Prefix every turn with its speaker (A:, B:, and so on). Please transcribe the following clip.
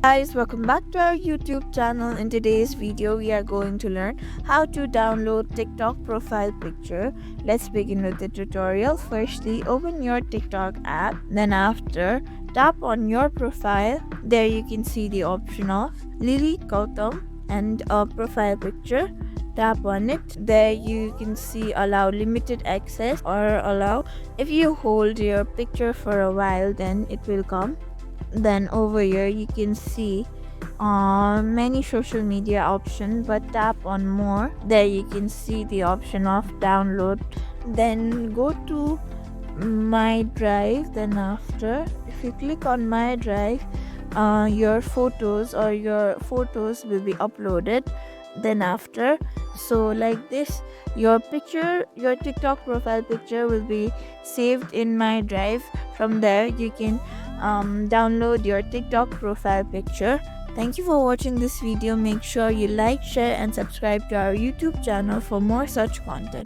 A: Guys, welcome back to our YouTube channel. In today's video we are going to learn how to download TikTok profile picture. Let's begin with the tutorial. Firstly, open your TikTok app, then after tap on your profile. There you can see the option of Lily Gautam and a profile picture. Tap on it. There you can see allow limited access or allow. If you hold your picture for a while, then it will come. Then over here you can see many social media options, but tap on more. There you can see the option of download. Then go to my drive. Then after, if you click on my drive, your photos will be uploaded. Then after, so like this, your TikTok profile picture will be saved in my drive. From there you can download your TikTok profile picture. Thank you for watching this video. Make sure you like, share and subscribe to our YouTube channel for more such content.